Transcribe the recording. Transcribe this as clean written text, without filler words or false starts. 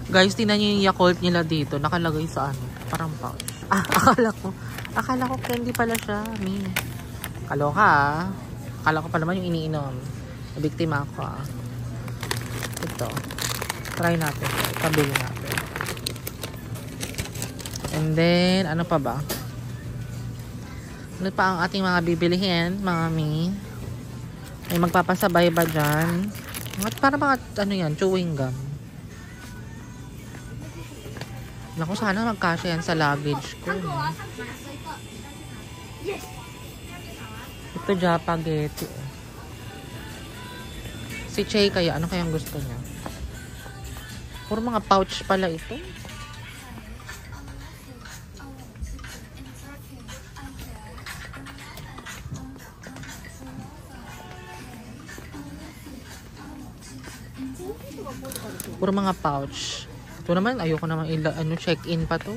Guys, tingnan nyo yung Yakult nila dito. Nakalagay sa ano. Parang pouch. Ah, akala ko candy pala siya. Min. Kaloka ah. Akala ko pa naman yung iniinom. Nabiktima ako ah. Ito. Try natin. Tabili natin. And then, ano pa ba? Ano pa ang ating mga bibilihin, mga mi? May magpapasabay ba dyan? Para mga, ano yan, chewing gum. Naku, sana magkasya yan sa luggage ko. No? Ito, Japageti. Si Che kaya, ano kayang gusto niya? Puro mga pouch pala ito. Puro mga pouch. Ito naman, ayoko naman check-in pa to.